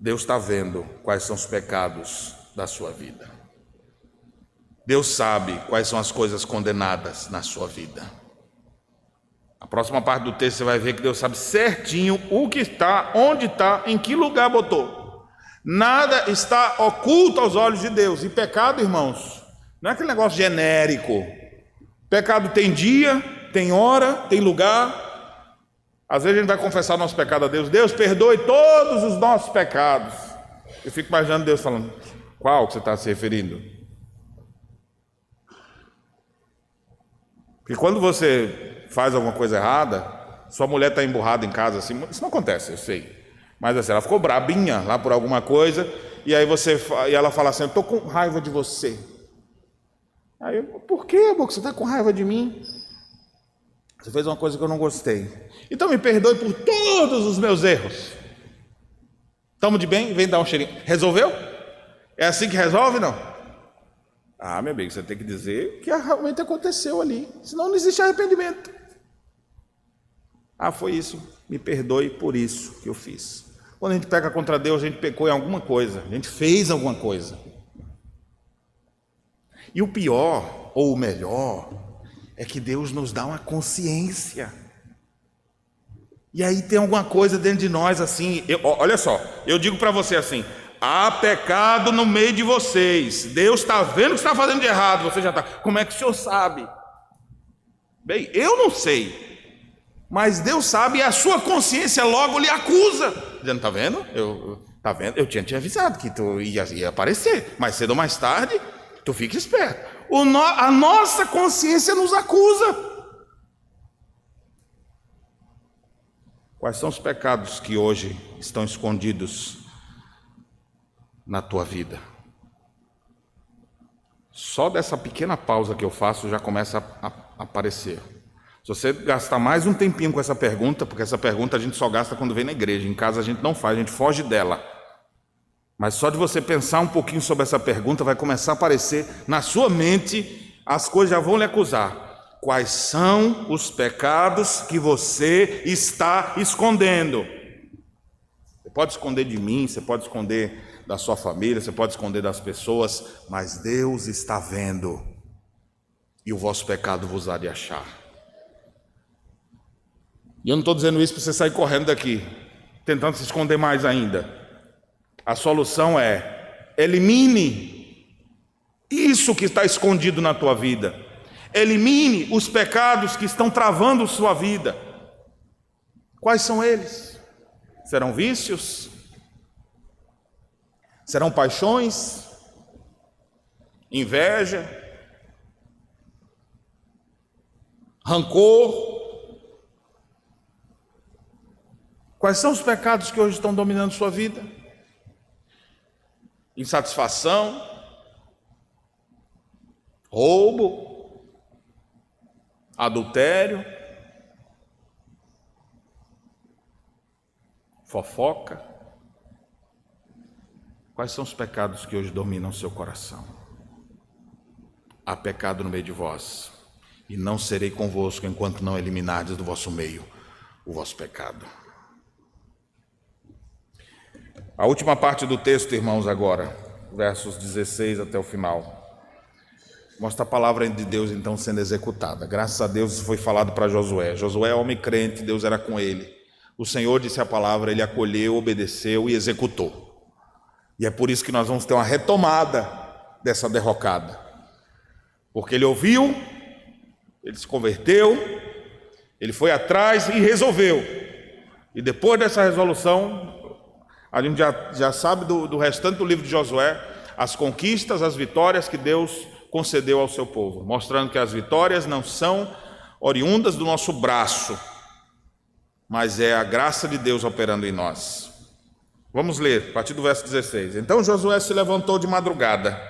Deus está vendo quais são os pecados da sua vida. Deus sabe quais são as coisas condenadas na sua vida. A próxima parte do texto você vai ver que Deus sabe certinho o que está, onde está, em que lugar botou. Nada está oculto aos olhos de Deus. E pecado, irmãos, não é aquele negócio genérico. Pecado tem dia, tem hora, tem lugar. Às vezes a gente vai confessar nosso pecado a Deus. Deus, perdoe todos os nossos pecados. Eu fico imaginando Deus falando: qual que você está se referindo? Porque quando você faz alguma coisa errada, sua mulher está emburrada em casa assim, isso não acontece, eu sei. Mas assim, ela ficou brabinha lá por alguma coisa, e aí ela fala assim: eu estou com raiva de você. Aí eu: por que, amor, que você está com raiva de mim? Você fez uma coisa que eu não gostei. Então me perdoe por todos os meus erros. Estamos de bem? Vem dar um cheirinho. Resolveu? É assim que resolve, não? Ah, meu amigo, você tem que dizer que realmente aconteceu ali. Senão não existe arrependimento. Ah, foi isso. Me perdoe por isso que eu fiz. Quando a gente peca contra Deus, a gente pecou em alguma coisa. A gente fez alguma coisa. E o pior, ou o melhor, é que Deus nos dá uma consciência. E aí tem alguma coisa dentro de nós assim, olha só, eu digo para você assim: há pecado no meio de vocês. Deus está vendo o que está fazendo de errado, você já está. Como é que o senhor sabe? Bem, eu não sei. Mas Deus sabe e a sua consciência logo lhe acusa. Dizendo: está vendo? Tá vendo? Eu tinha te avisado que tu ia aparecer. Mais cedo ou mais tarde, tu fica esperto. A nossa consciência nos acusa. Quais são os pecados que hoje estão escondidos na tua vida? Só dessa pequena pausa que eu faço já começa a aparecer. Se você gastar mais um tempinho com essa pergunta, porque essa pergunta a gente só gasta quando vem na igreja, em casa a gente não faz, a gente foge dela. Mas só de você pensar um pouquinho sobre essa pergunta, vai começar a aparecer na sua mente, as coisas já vão lhe acusar. Quais são os pecados que você está escondendo? Você pode esconder de mim, você pode esconder da sua família, você pode esconder das pessoas, mas Deus está vendo, e o vosso pecado vos há de achar. E eu não estou dizendo isso para você sair correndo daqui, tentando se esconder mais ainda. A solução é: elimine isso que está escondido na tua vida. Elimine os pecados que estão travando sua vida. Quais são eles? Serão vícios? Serão paixões? Inveja? Rancor? Quais são os pecados que hoje estão dominando sua vida? Insatisfação? Roubo? Adultério, fofoca. Quais são os pecados que hoje dominam o seu coração? Há pecado no meio de vós, e não serei convosco enquanto não eliminardes do vosso meio o vosso pecado. A última parte do texto, irmãos, agora, versos 16 até o final, mostra a palavra de Deus então sendo executada. Graças a Deus isso foi falado para Josué. Josué é homem crente, Deus era com ele. O Senhor disse a palavra, ele acolheu, obedeceu e executou. E é por isso que nós vamos ter uma retomada dessa derrocada. Porque ele ouviu, ele se converteu, ele foi atrás e resolveu. E depois dessa resolução, a gente já sabe do restante do livro de Josué, as conquistas, as vitórias que Deus concedeu ao seu povo, mostrando que as vitórias não são oriundas do nosso braço, mas é a graça de Deus operando em nós. Vamos ler, a partir do verso 16. Então Josué se levantou de madrugada.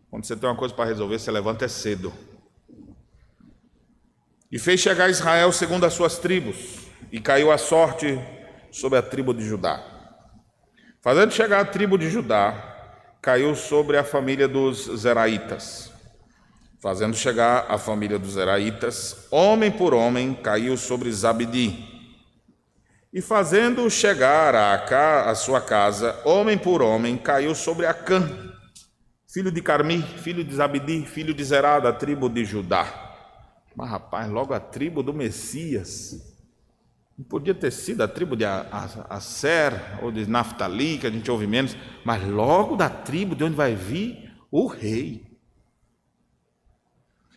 Quando você tem uma coisa para resolver, você levanta cedo. E fez chegar Israel segundo as suas tribos, e caiu a sorte sobre a tribo de Judá. Fazendo chegar a tribo de Judá, caiu sobre a família dos Zeraitas. Fazendo chegar a família dos Zeraitas, homem por homem, caiu sobre Zabdi. E fazendo chegar a sua casa, homem por homem, caiu sobre Acã, filho de Carmi, filho de Zabdi, filho de Zerá, da tribo de Judá. Mas rapaz, logo a tribo do Messias. Não podia ter sido a tribo de Aser ou de Naftali, que a gente ouve menos, mas logo da tribo de onde vai vir o rei.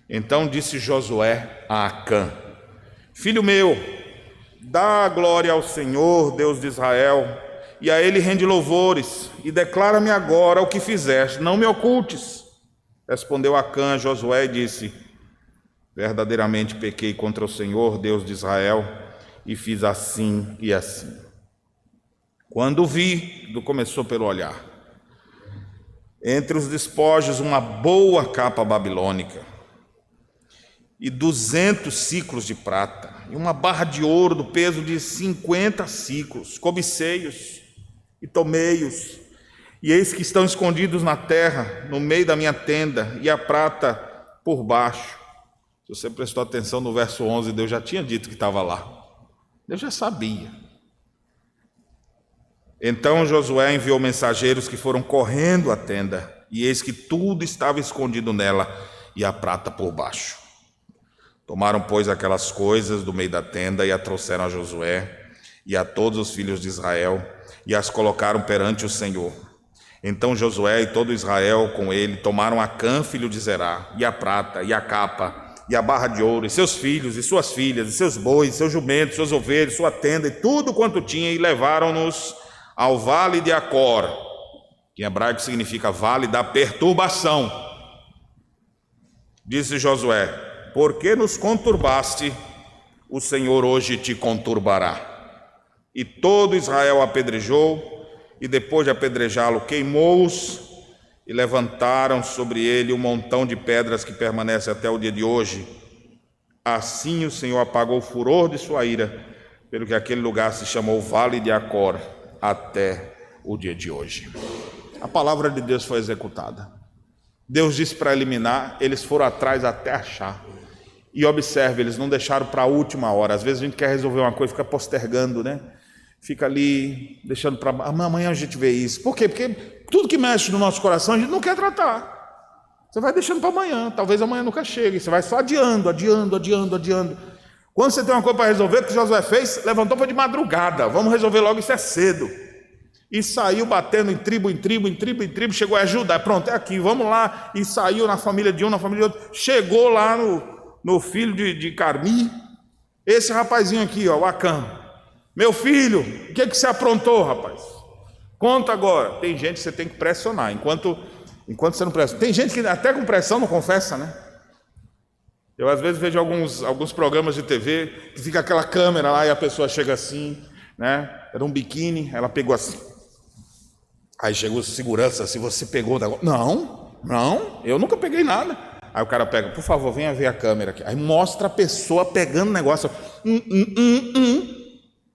Então disse Josué a Acã: filho meu, dá glória ao Senhor, Deus de Israel, e a ele rende louvores, e declara-me agora o que fizeste, não me ocultes. Respondeu Acã a Josué e disse: verdadeiramente pequei contra o Senhor, Deus de Israel, e fiz assim e assim. Quando vi, começou pelo olhar, entre os despojos uma boa capa babilônica, e 200 ciclos de prata, e uma barra de ouro do peso de 50 ciclos, cobiceios e tomeios, e eis que estão escondidos na terra, no meio da minha tenda, e a prata por baixo. Se você prestou atenção no verso 11, Deus já tinha dito que estava lá. Deus já sabia. Então Josué enviou mensageiros que foram correndo à tenda, e eis que tudo estava escondido nela, e a prata por baixo. Tomaram, pois, aquelas coisas do meio da tenda, e a trouxeram a Josué, e a todos os filhos de Israel, e as colocaram perante o Senhor. Então Josué e todo Israel com ele tomaram Acã, filho de Zerá, e a prata, e a capa, e a barra de ouro, e seus filhos, e suas filhas, e seus bois, seus jumentos, seus ovelhos, sua tenda, e tudo quanto tinha, e levaram-nos ao vale de Acor, que em hebraico significa vale da perturbação. Disse Josué: por que nos conturbaste? O Senhor hoje te conturbará. E todo Israel apedrejou, e depois de apedrejá-lo, queimou-os, e levantaram sobre ele um montão de pedras que permanece até o dia de hoje. Assim o Senhor apagou o furor de sua ira, pelo que aquele lugar se chamou Vale de Acor, até o dia de hoje. A palavra de Deus foi executada. Deus disse para eliminar, eles foram atrás até achar. E observe, eles não deixaram para a última hora. Às vezes a gente quer resolver uma coisa, fica postergando, né? Fica ali, deixando para amanhã a gente vê isso. Por quê? Porque tudo que mexe no nosso coração a gente não quer tratar. Você vai deixando para amanhã, talvez amanhã nunca chegue. Você vai só adiando. Quando você tem uma coisa para resolver, o que Josué fez? Levantou para de madrugada. Vamos resolver logo, isso é cedo. E saiu batendo em tribo, chegou a Judá. Pronto, é aqui, vamos lá. E saiu na família de um, na família de outro. Chegou lá no filho de Carmi. Esse rapazinho aqui, ó, o Acã. Meu filho, o que você aprontou, rapaz? Conta agora. Tem gente que você tem que pressionar, enquanto você não pressiona. Tem gente que até com pressão não confessa, né? Eu às vezes vejo alguns programas de TV, que fica aquela câmera lá e a pessoa chega assim, né? Era um biquíni, ela pegou assim. Aí chegou segurança, se você pegou o negócio. Não, eu nunca peguei nada. Aí o cara pega, por favor, venha ver a câmera aqui. Aí mostra a pessoa pegando o negócio.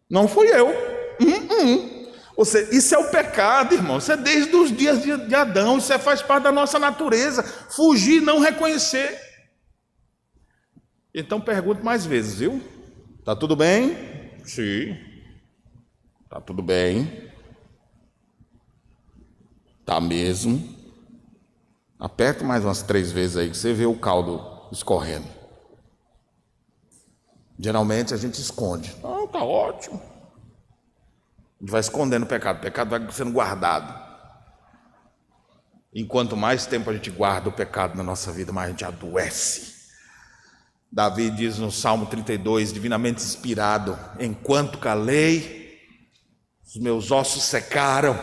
Não fui eu. Ou seja, isso é o pecado, irmão. Isso é desde os dias de Adão. Isso faz parte da nossa natureza. Fugir, não reconhecer. Então pergunte mais vezes, viu? Tá tudo bem? Sim. Tá tudo bem. Tá mesmo. Aperta mais umas 3 vezes aí que você vê o caldo escorrendo. Geralmente a gente esconde. Não, tá ótimo. A gente vai escondendo o pecado vai sendo guardado. Enquanto mais tempo a gente guarda o pecado na nossa vida, mais a gente adoece. Davi diz no Salmo 32, divinamente inspirado: enquanto calei, os meus ossos secaram.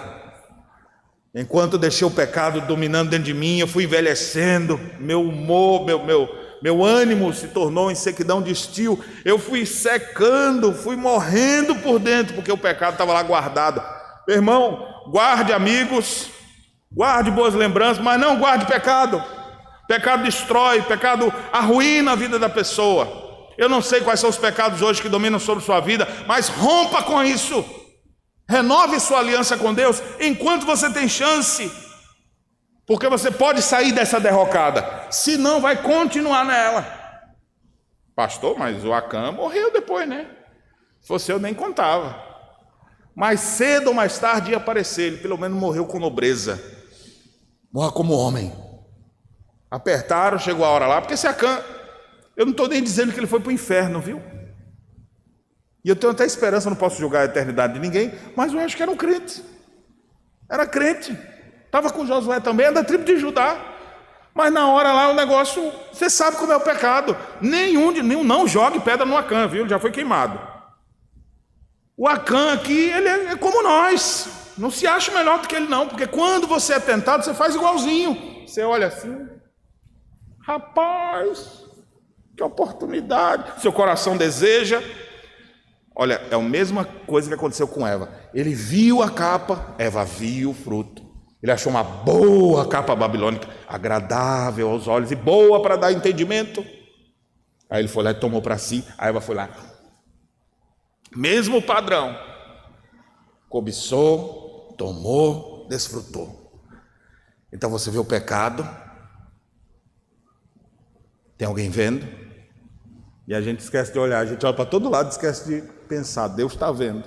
Enquanto deixei o pecado dominando dentro de mim, eu fui envelhecendo, meu humor, meu ânimo se tornou em sequidão de estio, eu fui secando, fui morrendo por dentro, porque o pecado estava lá guardado. Meu irmão, guarde amigos, guarde boas lembranças, mas não guarde pecado. Pecado destrói, pecado arruína a vida da pessoa. Eu não sei quais são os pecados hoje que dominam sobre sua vida, mas rompa com isso. Renove sua aliança com Deus enquanto você tem chance, porque você pode sair dessa derrocada, senão vai continuar nela. Pastor, mas o Acã morreu depois, né? Se fosse eu nem contava. Mais cedo ou mais tarde ia aparecer, ele pelo menos morreu com nobreza. Morra como homem. Apertaram, chegou a hora lá, porque esse Acã, eu não estou nem dizendo que ele foi para o inferno, viu? E eu tenho até esperança, não posso julgar a eternidade de ninguém, mas eu acho que era um crente. Era crente. Estava com Josué também, é da tribo de Judá. Mas na hora lá o negócio, você sabe como é o pecado. Nenhum não jogue pedra no Acã, viu? Ele já foi queimado. O Acã aqui, ele é como nós. Não se acha melhor do que ele não, porque quando você é tentado, você faz igualzinho. Você olha assim, rapaz, que oportunidade. Seu coração deseja. Olha, é a mesma coisa que aconteceu com Eva. Ele viu a capa, Eva viu o fruto. Ele achou uma boa capa babilônica, agradável aos olhos e boa para dar entendimento. Aí ele foi lá e tomou para si, a Eva foi lá. Mesmo padrão. Cobiçou, tomou, desfrutou. Então você vê o pecado. Tem alguém vendo? E a gente esquece de olhar, a gente olha para todo lado e esquece de pensar, Deus está vendo.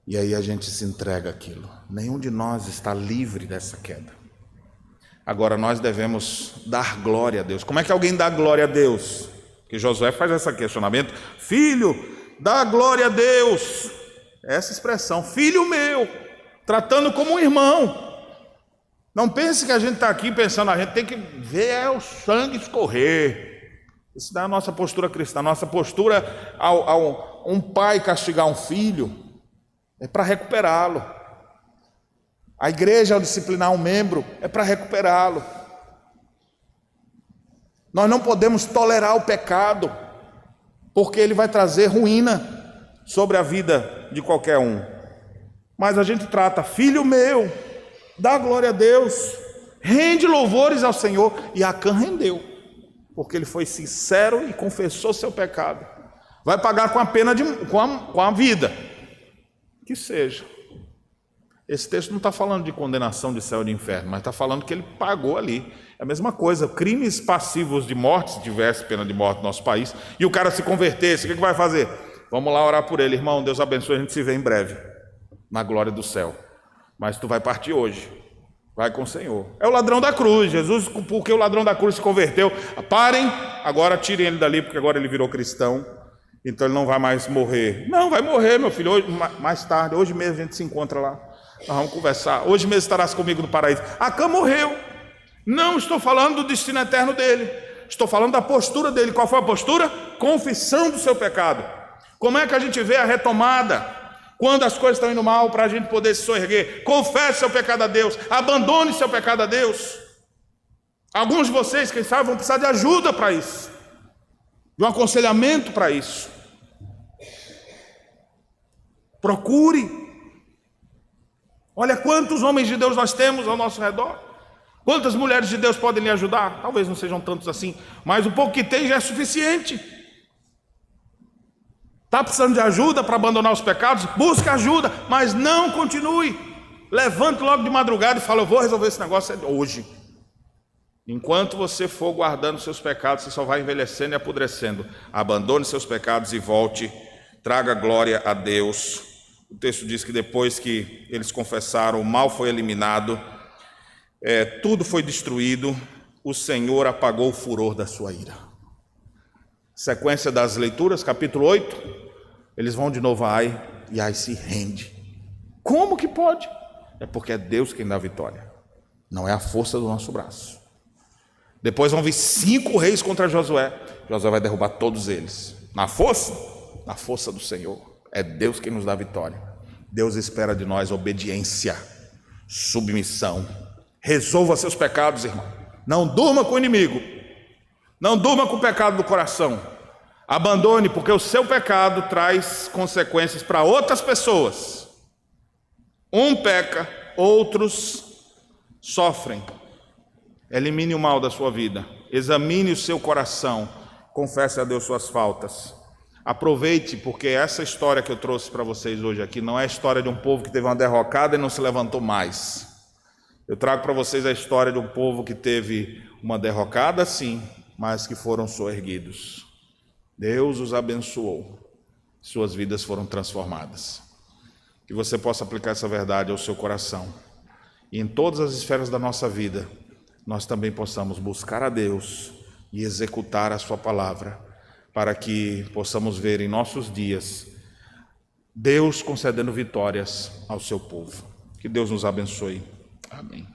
E aí a gente se entrega àquilo. Nenhum de nós está livre dessa queda. Agora nós devemos dar glória a Deus. Como é que alguém dá glória a Deus? Que Josué faz esse questionamento. Filho, dá glória a Deus. Essa expressão, filho meu, tratando como um irmão. Não pense que a gente está aqui pensando, a gente tem que ver o sangue escorrer. Isso não é a nossa postura cristã. A nossa postura ao um pai castigar um filho é para recuperá-lo. A igreja, ao disciplinar um membro, é para recuperá-lo. Nós não podemos tolerar o pecado, porque ele vai trazer ruína sobre a vida de qualquer um. Mas a gente trata, filho meu, dá glória a Deus, rende louvores ao Senhor. E Acã rendeu, porque ele foi sincero e confessou seu pecado. Vai pagar com a pena, com a vida. Que seja. Esse texto não está falando de condenação de céu e de inferno, mas está falando que ele pagou ali. É a mesma coisa, crimes passivos de morte, se tivesse pena de morte no nosso país, e o cara se convertesse, o que vai fazer? Vamos lá orar por ele, irmão, Deus abençoe, a gente se vê em breve, na glória do céu. Mas tu vai partir hoje, vai com o Senhor. É o ladrão da cruz, Jesus, porque o ladrão da cruz se converteu. Parem, agora tirem ele dali, porque agora ele virou cristão, então ele não vai mais morrer. Não, vai morrer, meu filho, hoje, mais tarde, hoje mesmo a gente se encontra lá. Nós vamos conversar, hoje mesmo estarás comigo no paraíso. Acã morreu. Não estou falando do destino eterno dele, estou falando da postura dele. Qual foi a postura? Confissão do seu pecado. Como é que a gente vê a retomada? Quando as coisas estão indo mal, para a gente poder se soerguer. Confesse seu pecado a Deus, abandone seu pecado a Deus. Alguns de vocês, quem sabe, vão precisar de ajuda para isso, de um aconselhamento para isso. Procure. Olha quantos homens de Deus nós temos ao nosso redor. Quantas mulheres de Deus podem lhe ajudar? Talvez não sejam tantos assim, mas o pouco que tem já é suficiente. Está Está precisando de ajuda para abandonar os pecados? Busque ajuda, mas não continue. Levante logo de madrugada e fala: eu vou resolver esse negócio hoje. Enquanto você for guardando seus pecados, você só vai envelhecendo e apodrecendo. Abandone seus pecados e volte, traga glória a Deus. O texto diz que depois que eles confessaram, o mal foi eliminado, tudo foi destruído, o Senhor apagou o furor da sua ira. Sequência das leituras, capítulo 8, eles vão de novo a Ai, e Ai se rende. Como que pode? É porque é Deus quem dá a vitória, não é a força do nosso braço. Depois vão vir 5 reis contra Josué. Josué vai derrubar todos eles. Na força do Senhor. É Deus quem nos dá a vitória. Deus espera de nós obediência, submissão. Resolva seus pecados, irmão. Não durma com o inimigo. Não durma com o pecado do coração. Abandone, porque o seu pecado traz consequências para outras pessoas. Um peca, outros sofrem. Elimine o mal da sua vida. Examine o seu coração. Confesse a Deus suas faltas. Aproveite, porque essa história que eu trouxe para vocês hoje aqui não é a história de um povo que teve uma derrocada e não se levantou mais. Eu trago para vocês a história de um povo que teve uma derrocada, sim, mas que foram soerguidos. Deus os abençoou. Suas vidas foram transformadas. Que você possa aplicar essa verdade ao seu coração. E em todas as esferas da nossa vida, nós também possamos buscar a Deus e executar a sua palavra, para que possamos ver em nossos dias Deus concedendo vitórias ao seu povo. Que Deus nos abençoe. Amém.